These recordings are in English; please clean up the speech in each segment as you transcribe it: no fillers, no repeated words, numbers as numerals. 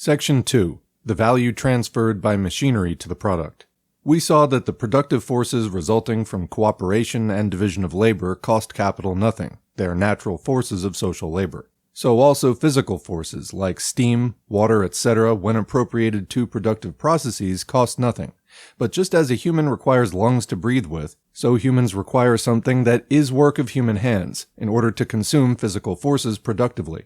Section 2. The value transferred by machinery to the product. We saw that the productive forces resulting from cooperation and division of labor cost capital nothing. They are natural forces of social labor. So also physical forces like steam, water, etc., when appropriated to productive processes, cost nothing. But just as a human requires lungs to breathe with, so humans require something that is work of human hands in order to consume physical forces productively.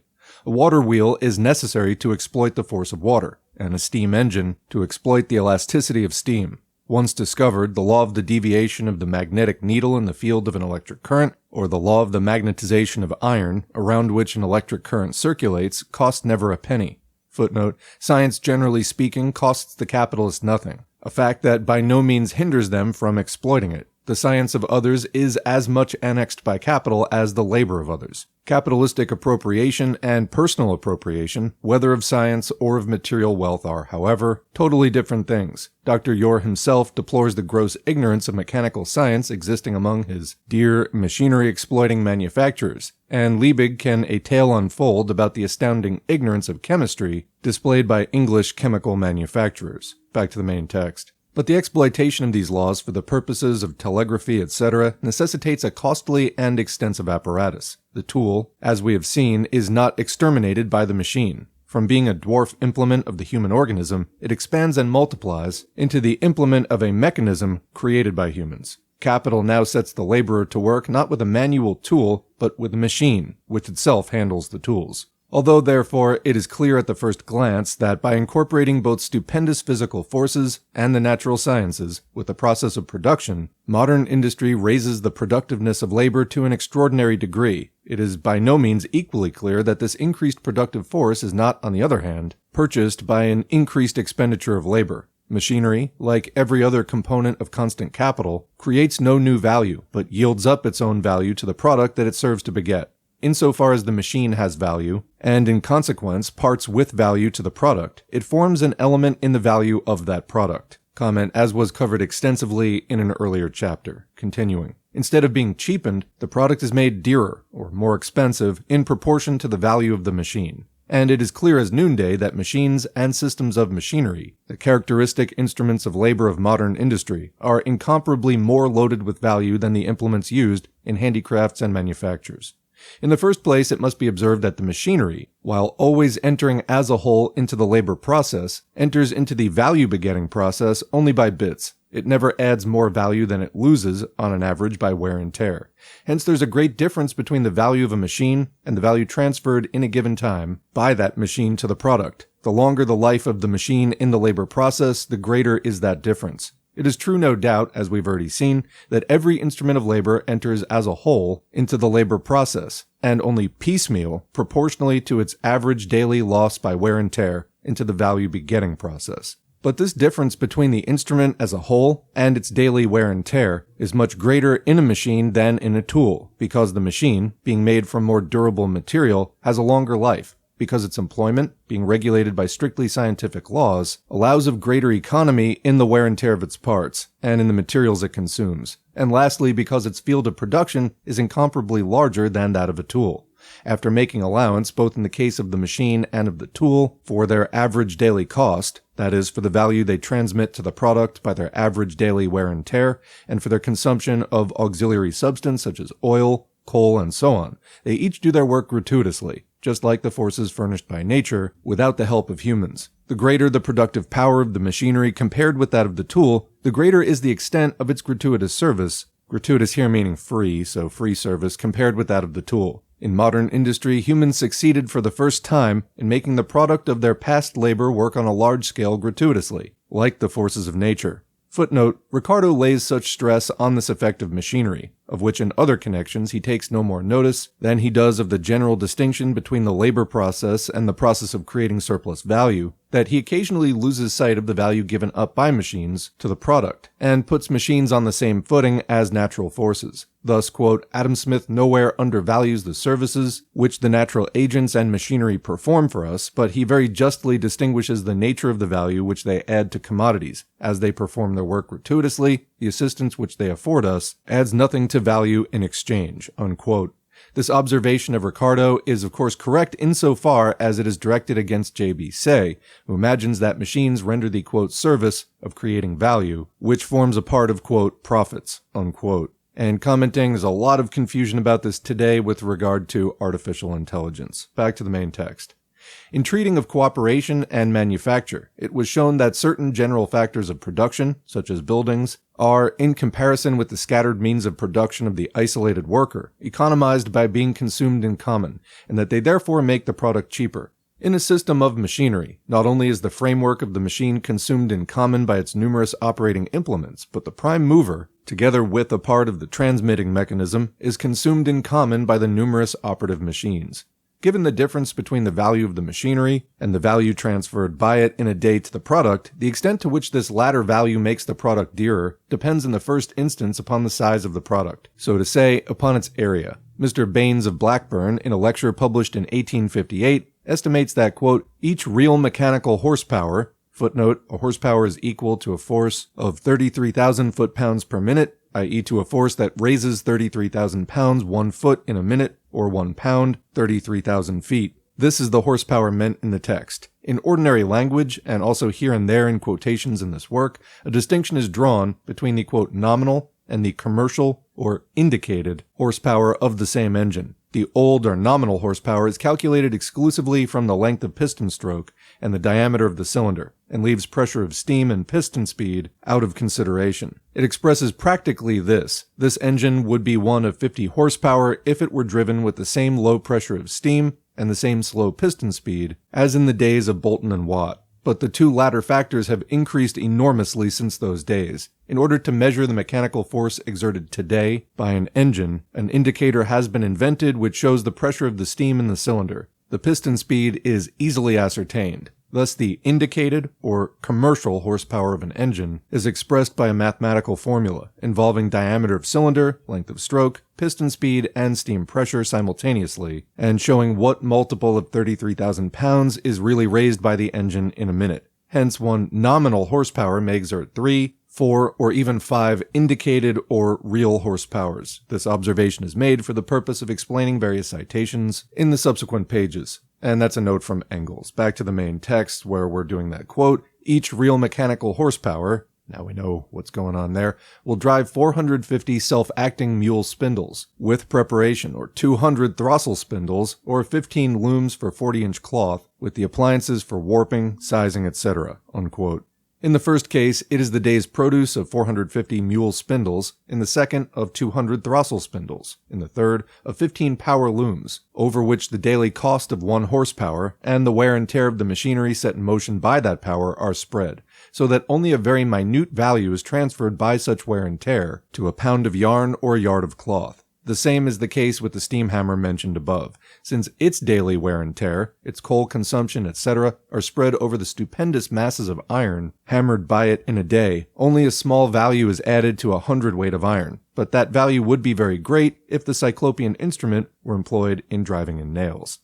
A water wheel is necessary to exploit the force of water, and a steam engine to exploit the elasticity of steam. Once discovered, the law of the deviation of the magnetic needle in the field of an electric current, or the law of the magnetization of iron, around which an electric current circulates, cost never a penny. Footnote, science generally speaking costs the capitalist nothing, a fact that by no means hinders them from exploiting it. The science of others is as much annexed by capital as the labor of others. Capitalistic appropriation and personal appropriation, whether of science or of material wealth, are, however, totally different things. Dr. Yor himself deplores the gross ignorance of mechanical science existing among his dear machinery-exploiting manufacturers, and Liebig can a tale unfold about the astounding ignorance of chemistry displayed by English chemical manufacturers. Back to the main text. But the exploitation of these laws for the purposes of telegraphy, etc., necessitates a costly and extensive apparatus. The tool, as we have seen, is not exterminated by the machine. From being a dwarf implement of the human organism, it expands and multiplies into the implement of a mechanism created by humans. Capital now sets the laborer to work not with a manual tool, but with a machine, which itself handles the tools. Although, therefore, it is clear at the first glance that by incorporating both stupendous physical forces and the natural sciences with the process of production, modern industry raises the productiveness of labor to an extraordinary degree, it is by no means equally clear that this increased productive force is not, on the other hand, purchased by an increased expenditure of labor. Machinery, like every other component of constant capital, creates no new value, but yields up its own value to the product that it serves to beget. Insofar as the machine has value, and in consequence parts with value to the product, it forms an element in the value of that product. Comment as was covered extensively in an earlier chapter. Continuing. Instead of being cheapened, the product is made dearer, or more expensive, in proportion to the value of the machine. And it is clear as noonday that machines and systems of machinery, the characteristic instruments of labor of modern industry, are incomparably more loaded with value than the implements used in handicrafts and manufactures. In the first place, it must be observed that the machinery, while always entering as a whole into the labor process, enters into the value-begetting process only by bits. It never adds more value than it loses, on an average, by wear and tear. Hence there's a great difference between the value of a machine and the value transferred in a given time by that machine to the product. The longer the life of the machine in the labor process, the greater is that difference. It is true, no doubt, as we've already seen, that every instrument of labor enters as a whole into the labor process, and only piecemeal, proportionally to its average daily loss by wear and tear, into the value-begetting process. But this difference between the instrument as a whole and its daily wear and tear is much greater in a machine than in a tool, because the machine, being made from more durable material, has a longer life, because its employment, being regulated by strictly scientific laws, allows of greater economy in the wear and tear of its parts, and in the materials it consumes. And lastly, because its field of production is incomparably larger than that of a tool. After making allowance, both in the case of the machine and of the tool, for their average daily cost, that is, for the value they transmit to the product by their average daily wear and tear, and for their consumption of auxiliary substance such as oil, coal, and so on, they each do their work gratuitously, just like the forces furnished by nature, without the help of humans. The greater the productive power of the machinery compared with that of the tool, the greater is the extent of its gratuitous service, gratuitous here meaning free, so free service, compared with that of the tool. In modern industry, humans succeeded for the first time in making the product of their past labor work on a large scale gratuitously, like the forces of nature. Footnote, Ricardo lays such stress on this effect of machinery, of which in other connections he takes no more notice than he does of the general distinction between the labor process and the process of creating surplus value, that he occasionally loses sight of the value given up by machines to the product, and puts machines on the same footing as natural forces. Thus, quote, Adam Smith nowhere undervalues the services which the natural agents and machinery perform for us, but he very justly distinguishes the nature of the value which they add to commodities. As they perform their work gratuitously, the assistance which they afford us adds nothing to value in exchange, unquote. This observation of Ricardo is of course correct insofar as it is directed against J.B. Say, who imagines that machines render the, quote, service of creating value, which forms a part of, quote, profits, unquote. And commenting, there's a lot of confusion about this today with regard to artificial intelligence. Back to the main text. In treating of cooperation and manufacture, it was shown that certain general factors of production, such as buildings, are, in comparison with the scattered means of production of the isolated worker, economized by being consumed in common, and that they therefore make the product cheaper. In a system of machinery, not only is the framework of the machine consumed in common by its numerous operating implements, but the prime mover, together with a part of the transmitting mechanism, is consumed in common by the numerous operative machines. Given the difference between the value of the machinery and the value transferred by it in a day to the product, the extent to which this latter value makes the product dearer depends in the first instance upon the size of the product, so to say, upon its area. Mr. Baines of Blackburn, in a lecture published in 1858, estimates that, quote, each real mechanical horsepower, footnote, a horsepower is equal to a force of 33,000 foot-pounds per minute, i.e. to a force that raises 33,000 pounds 1 foot in a minute, or 1 pound, 33,000 feet. This is the horsepower meant in the text. In ordinary language, and also here and there in quotations in this work, a distinction is drawn between the, quote, nominal and the commercial or indicated horsepower of the same engine. The old or nominal horsepower is calculated exclusively from the length of piston stroke and the diameter of the cylinder, and leaves pressure of steam and piston speed out of consideration. It expresses practically this. This engine would be one of 50 horsepower if it were driven with the same low pressure of steam and the same slow piston speed as in the days of Boulton and Watt. But the two latter factors have increased enormously since those days. In order to measure the mechanical force exerted today by an engine, an indicator has been invented which shows the pressure of the steam in the cylinder. The piston speed is easily ascertained. Thus, the indicated, or commercial horsepower of an engine is expressed by a mathematical formula involving diameter of cylinder, length of stroke, piston speed, and steam pressure simultaneously, and showing what multiple of 33,000 pounds is really raised by the engine in a minute. Hence, one nominal horsepower may exert 3, 4, or even 5 indicated or real horsepowers. This observation is made for the purpose of explaining various citations in the subsequent pages. And that's a note from Engels. Back to the main text where we're doing that quote, each real mechanical horsepower, now we know what's going on there, will drive 450 self-acting mule spindles, with preparation, or 200 throstle spindles, or 15 looms for 40-inch cloth, with the appliances for warping, sizing, etc., unquote. In the first case, it is the day's produce of 450 mule spindles, in the second, of 200 throstle spindles, in the third, of 15 power looms, over which the daily cost of 1 horsepower and the wear and tear of the machinery set in motion by that power are spread, so that only a very minute value is transferred by such wear and tear to a pound of yarn or a yard of cloth. The same is the case with the steam hammer mentioned above, since its daily wear and tear, its coal consumption, etc., are spread over the stupendous masses of iron hammered by it in a day. Only a small value is added to a hundredweight of iron, but that value would be very great if the cyclopean instrument were employed in driving in nails.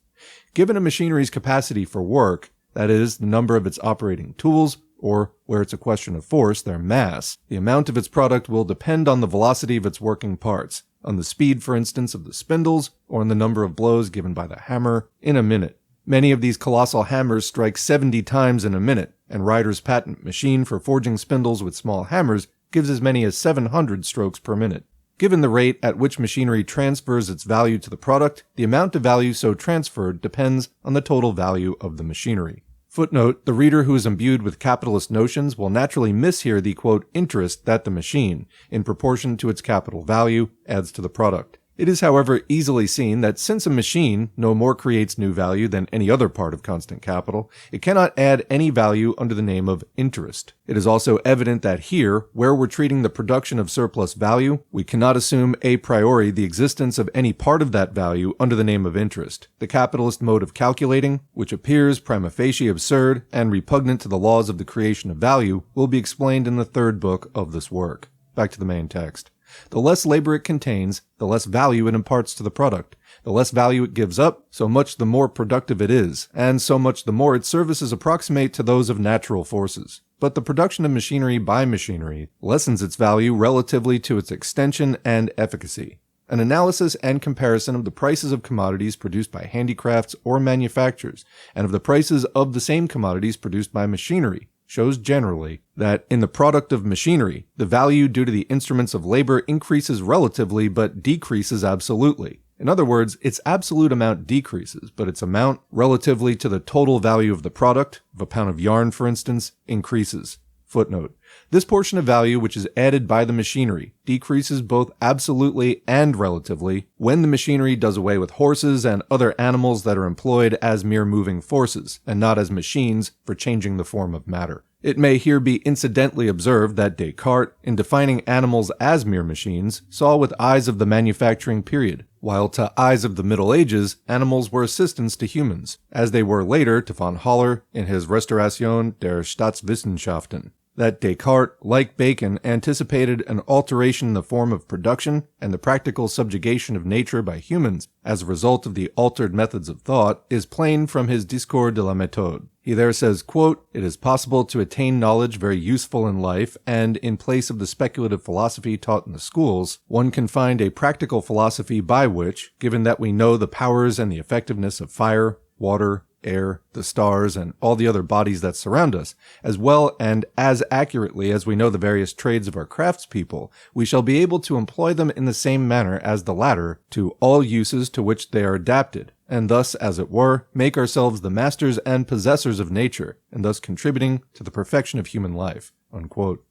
Given a machinery's capacity for work, that is, the number of its operating tools, or, where it's a question of force, their mass, the amount of its product will depend on the velocity of its working parts, on the speed, for instance, of the spindles, or on the number of blows given by the hammer in a minute. Many of these colossal hammers strike 70 times in a minute, and Ryder's patent machine for forging spindles with small hammers gives as many as 700 strokes per minute. Given the rate at which machinery transfers its value to the product, the amount of value so transferred depends on the total value of the machinery. Footnote, the reader who is imbued with capitalist notions will naturally miss here the, quote, interest that the machine, in proportion to its capital value, adds to the product. It is, however, easily seen that since a machine no more creates new value than any other part of constant capital, it cannot add any value under the name of interest. It is also evident that here, where we're treating the production of surplus value, we cannot assume a priori the existence of any part of that value under the name of interest. The capitalist mode of calculating, which appears prima facie absurd and repugnant to the laws of the creation of value, will be explained in the third book of this work. Back to the main text. The less labor it contains, the less value it imparts to the product. The less value it gives up, so much the more productive it is, and so much the more its services approximate to those of natural forces. But the production of machinery by machinery lessens its value relatively to its extension and efficacy. An analysis and comparison of the prices of commodities produced by handicrafts or manufacturers, and of the prices of the same commodities produced by machinery, shows generally that in the product of machinery, the value due to the instruments of labor increases relatively but decreases absolutely. In other words, its absolute amount decreases, but its amount relatively to the total value of the product, of a pound of yarn for instance, increases. Footnote. This portion of value which is added by the machinery decreases both absolutely and relatively when the machinery does away with horses and other animals that are employed as mere moving forces, and not as machines for changing the form of matter. It may here be incidentally observed that Descartes, in defining animals as mere machines, saw with eyes of the manufacturing period, while to eyes of the Middle Ages, animals were assistants to humans, as they were later to von Haller in his Restauration der Staatswissenschaften. That Descartes, like Bacon, anticipated an alteration in the form of production and the practical subjugation of nature by humans as a result of the altered methods of thought is plain from his Discours de la Méthode. He there says, quote, "It is possible to attain knowledge very useful in life, and in place of the speculative philosophy taught in the schools, one can find a practical philosophy by which, given that we know the powers and the effectiveness of fire, water, air, the stars, and all the other bodies that surround us, as well and as accurately as we know the various trades of our craftspeople, we shall be able to employ them in the same manner as the latter to all uses to which they are adapted, and thus, as it were, make ourselves the masters and possessors of nature, and thus contributing to the perfection of human life." Unquote.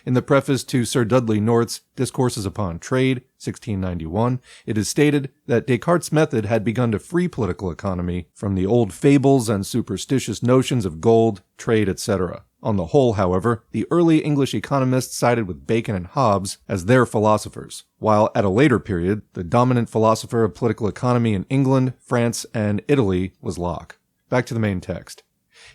In the preface to Sir Dudley North's Discourses upon Trade, 1691, it is stated that Descartes' method had begun to free political economy from the old fables and superstitious notions of gold, trade, etc. On the whole, however, the early English economists sided with Bacon and Hobbes as their philosophers, while at a later period, the dominant philosopher of political economy in England, France, and Italy was Locke. Back to the main text.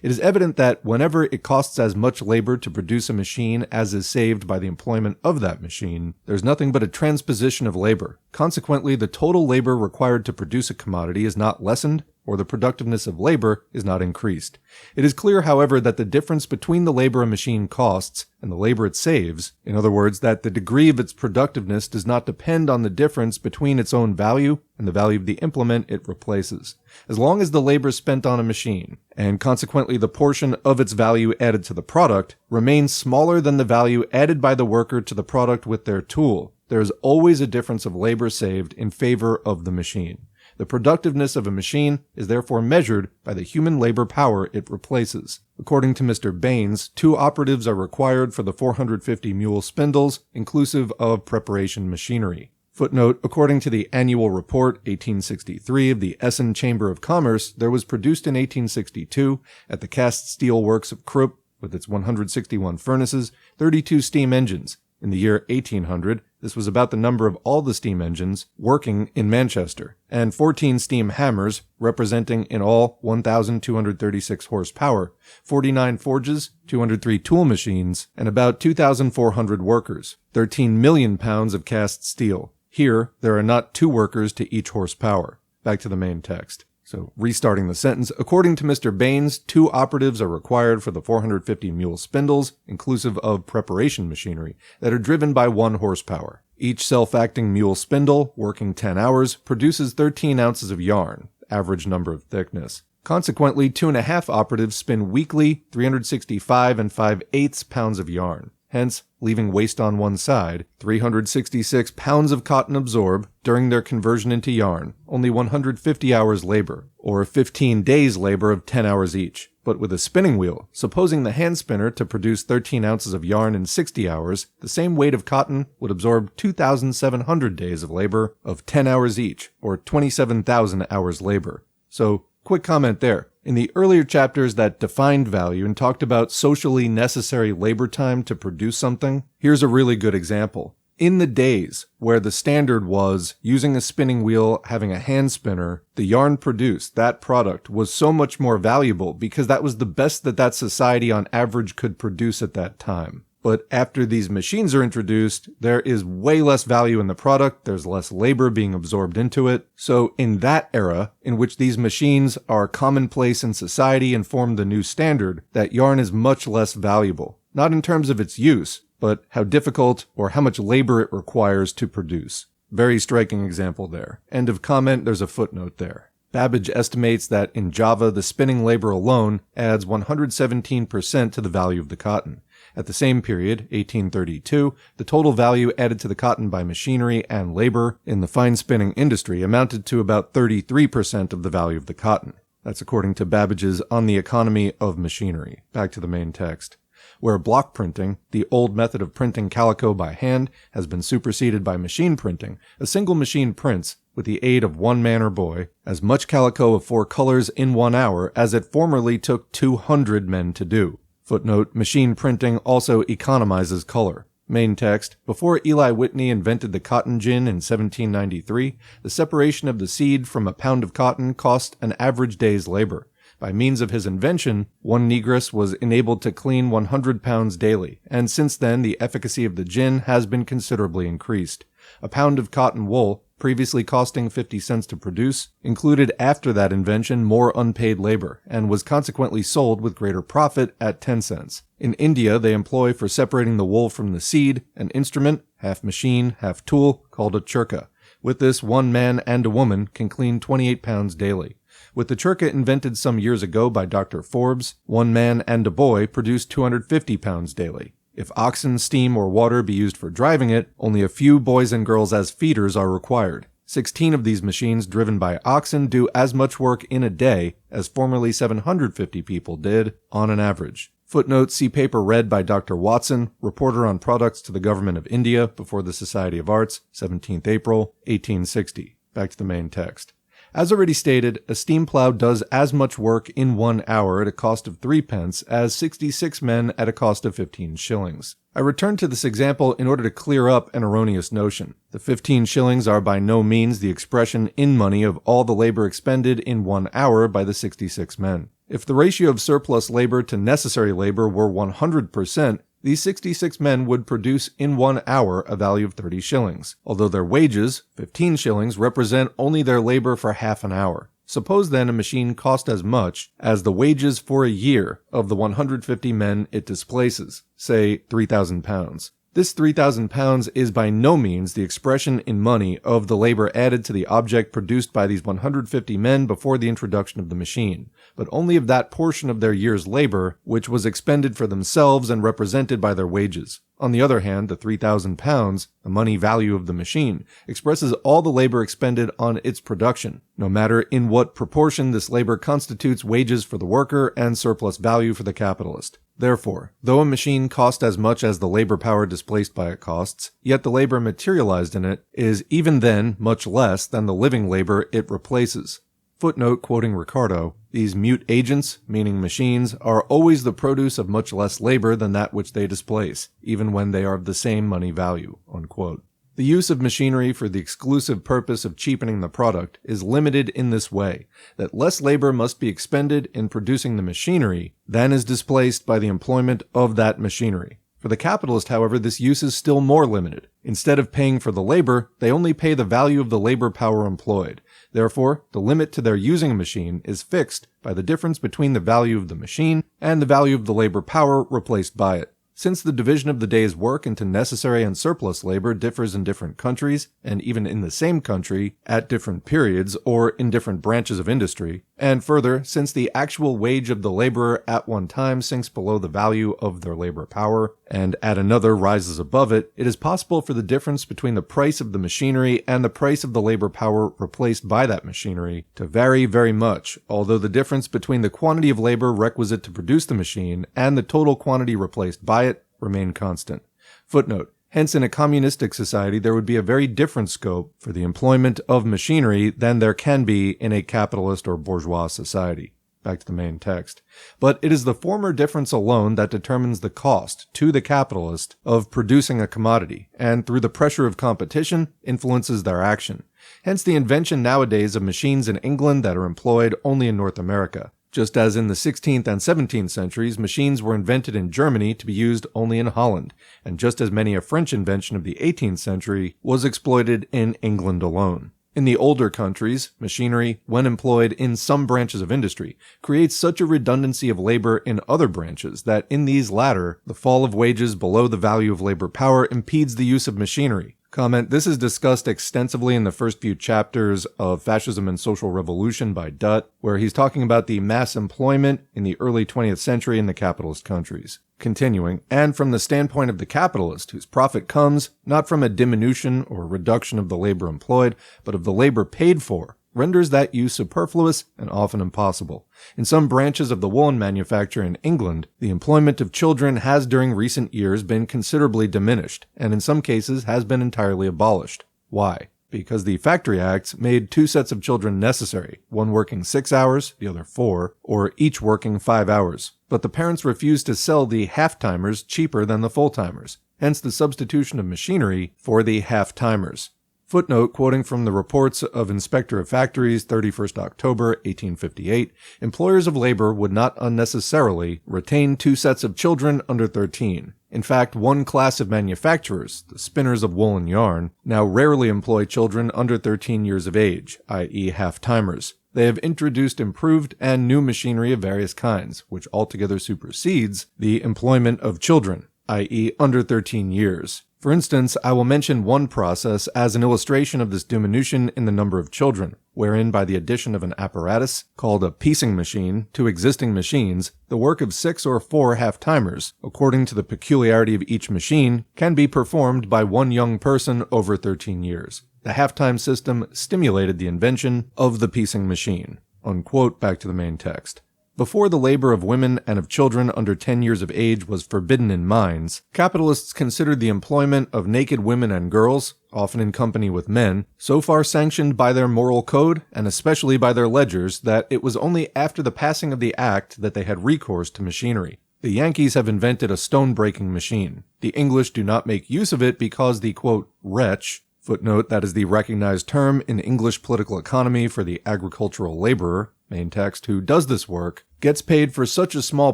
It is evident that whenever it costs as much labor to produce a machine as is saved by the employment of that machine, there is nothing but a transposition of labor. Consequently, the total labor required to produce a commodity is not lessened, or the productiveness of labor is not increased. It is clear, however, that the difference between the labor a machine costs and the labor it saves, in other words, that the degree of its productiveness does not depend on the difference between its own value and the value of the implement it replaces. As long as the labor spent on a machine, and consequently the portion of its value added to the product, remains smaller than the value added by the worker to the product with their tool, there is always a difference of labor saved in favor of the machine. The productiveness of a machine is therefore measured by the human labor power it replaces. According to Mr. Baines, 2 operatives are required for the 450 mule spindles, inclusive of preparation machinery. Footnote, according to the Annual Report 1863 of the Essen Chamber of Commerce, there was produced in 1862, at the cast steel works of Krupp, with its 161 furnaces, 32 steam engines. In the year 1800, this was about the number of all the steam engines working in Manchester, and 14 steam hammers, representing in all 1,236 horsepower, 49 forges, 203 tool machines, and about 2,400 workers, 13 million pounds of cast steel. Here, there are not 2 workers to each horsepower. Back to the main text. So, restarting the sentence, according to Mr. Baines, 2 operatives are required for the 450 mule spindles, inclusive of preparation machinery, that are driven by 1 horsepower. Each self-acting mule spindle, working 10 hours, produces 13 ounces of yarn, average number of thickness. Consequently, 2.5 operatives spin weekly 365 5/8 pounds of yarn. Hence, leaving waste on one side, 366 pounds of cotton absorb, during their conversion into yarn, only 150 hours labor, or 15 days labor of 10 hours each. But with a spinning wheel, supposing the hand spinner to produce 13 ounces of yarn in 60 hours, the same weight of cotton would absorb 2,700 days of labor of 10 hours each, or 27,000 hours labor. So, quick comment there. In the earlier chapters that defined value and talked about socially necessary labor time to produce something, here's a really good example. In the days where the standard was using a spinning wheel, having a hand spinner, the yarn produced, that product, was so much more valuable because that was the best that society on average could produce at that time. But after these machines are introduced, there is way less value in the product, there's less labor being absorbed into it. So in that era, in which these machines are commonplace in society and form the new standard, that yarn is much less valuable. Not in terms of its use, but how difficult or how much labor it requires to produce. Very striking example there. End of comment, there's a footnote there. Babbage estimates that in Java, the spinning labor alone adds 117% to the value of the cotton. At the same period, 1832, the total value added to the cotton by machinery and labor in the fine spinning industry amounted to about 33% of the value of the cotton. That's according to Babbage's On the Economy of Machinery. Back to the main text. Where block printing, the old method of printing calico by hand, has been superseded by machine printing, a single machine prints, with the aid of one man or boy, as much calico of 4 colors in 1 hour as it formerly took 200 men to do. Footnote, machine printing also economizes color. Main text, before Eli Whitney invented the cotton gin in 1793, the separation of the seed from a pound of cotton cost an average day's labor. By means of his invention, one negress was enabled to clean 100 pounds daily, and since then the efficacy of the gin has been considerably increased. A pound of cotton wool, previously costing 50 cents to produce, included after that invention more unpaid labor, and was consequently sold with greater profit at 10 cents. In India, they employ for separating the wool from the seed an instrument, half machine, half tool, called a churka. With this, one man and a woman can clean 28 pounds daily. With the churka invented some years ago by Dr. Forbes, one man and a boy produce 250 pounds daily. If oxen, steam, or water be used for driving it, only a few boys and girls as feeders are required. 16 of these machines driven by oxen do as much work in a day as formerly 750 people did on an average. Footnote, see paper read by Dr. Watson, reporter on products to the Government of India before the Society of Arts, 17th April, 1860. Back to the main text. As already stated, a steam plow does as much work in 1 hour at a cost of 3 pence as 66 men at a cost of 15 shillings. I return to this example in order to clear up an erroneous notion. The 15 shillings are by no means the expression in money of all the labor expended in 1 hour by the 66 men. If the ratio of surplus labor to necessary labor were 100%, these 66 men would produce in 1 hour a value of 30 shillings, although their wages, 15 shillings, represent only their labor for half an hour. Suppose then a machine cost as much as the wages for a year of the 150 men it displaces, say 3,000 pounds. This 3,000 pounds is by no means the expression in money of the labor added to the object produced by these 150 men before the introduction of the machine, but only of that portion of their year's labor which was expended for themselves and represented by their wages. On the other hand, the 3,000 pounds, the money value of the machine, expresses all the labor expended on its production, no matter in what proportion this labor constitutes wages for the worker and surplus value for the capitalist. Therefore, though a machine costs as much as the labor power displaced by it costs, yet the labor materialized in it is even then much less than the living labor it replaces. Footnote, quoting Ricardo, these mute agents, meaning machines, are always the produce of much less labor than that which they displace, even when they are of the same money value, unquote. The use of machinery for the exclusive purpose of cheapening the product is limited in this way, that less labor must be expended in producing the machinery than is displaced by the employment of that machinery. For the capitalist, however, this use is still more limited. Instead of paying for the labor, they only pay the value of the labor power employed. Therefore, the limit to their using a machine is fixed by the difference between the value of the machine and the value of the labor power replaced by it. Since the division of the day's work into necessary and surplus labor differs in different countries, and even in the same country, at different periods, or in different branches of industry, and further, since the actual wage of the laborer at one time sinks below the value of their labor power, and at another rises above it, it is possible for the difference between the price of the machinery and the price of the labor power replaced by that machinery to vary very much, although the difference between the quantity of labor requisite to produce the machine and the total quantity replaced by it remain constant. Footnote. Hence, in a communistic society, there would be a very different scope for the employment of machinery than there can be in a capitalist or bourgeois society. Back to the main text. But it is the former difference alone that determines the cost to the capitalist of producing a commodity, and through the pressure of competition, influences their action. Hence the invention nowadays of machines in England that are employed only in North America. Just as in the 16th and 17th centuries, machines were invented in Germany to be used only in Holland, and just as many a French invention of the 18th century was exploited in England alone. In the older countries, machinery, when employed in some branches of industry, creates such a redundancy of labor in other branches that in these latter, the fall of wages below the value of labor power impedes the use of machinery, Comment, this is discussed extensively in the first few chapters of Fascism and Social Revolution by Dutt, where he's talking about the mass employment in the early 20th century in the capitalist countries. Continuing, and from the standpoint of the capitalist, whose profit comes not from a diminution or reduction of the labor employed, but of the labor paid for, renders that use superfluous and often impossible. In some branches of the woolen manufacture in England, the employment of children has during recent years been considerably diminished, and in some cases has been entirely abolished. Why? Because the Factory Acts made 2 sets of children necessary, one working 6 hours, the other 4, or each working 5 hours. But the parents refused to sell the half-timers cheaper than the full-timers, hence the substitution of machinery for the half-timers. Footnote, quoting from the reports of Inspector of Factories, 31st October 1858, employers of labor would not unnecessarily retain 2 sets of children under 13. In fact, one class of manufacturers, the spinners of woolen yarn, now rarely employ children under 13 years of age, i.e. half-timers. They have introduced improved and new machinery of various kinds, which altogether supersedes the employment of children, i.e. under 13 years. For instance, I will mention one process as an illustration of this diminution in the number of children, wherein by the addition of an apparatus, called a piecing machine, to existing machines, the work of 6 or 4 half-timers, according to the peculiarity of each machine, can be performed by one young person over 13 years. The half-time system stimulated the invention of the piecing machine. Unquote, back to the main text. Before the labor of women and of children under 10 years of age was forbidden in mines, capitalists considered the employment of naked women and girls, often in company with men, so far sanctioned by their moral code, and especially by their ledgers, that it was only after the passing of the act that they had recourse to machinery. The Yankees have invented a stone-breaking machine. The English do not make use of it because the, quote, wretch, footnote, that is the recognized term in English political economy for the agricultural laborer, main text, who does this work, gets paid for such a small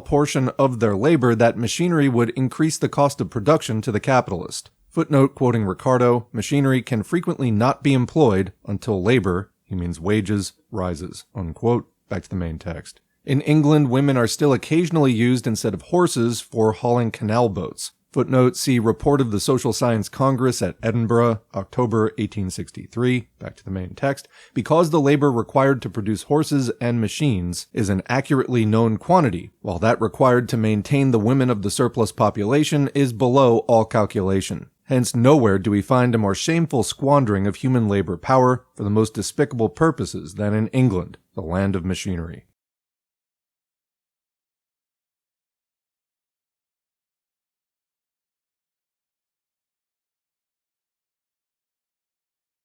portion of their labor that machinery would increase the cost of production to the capitalist. Footnote, quoting Ricardo, machinery can frequently not be employed until labor, he means wages, rises. Unquote. Back to the main text. In England, women are still occasionally used instead of horses for hauling canal boats. Footnote, see Report of the Social Science Congress at Edinburgh, October 1863, back to the main text, because the labor required to produce horses and machines is an accurately known quantity, while that required to maintain the women of the surplus population is below all calculation. Hence nowhere do we find a more shameful squandering of human labor power for the most despicable purposes than in England, the land of machinery.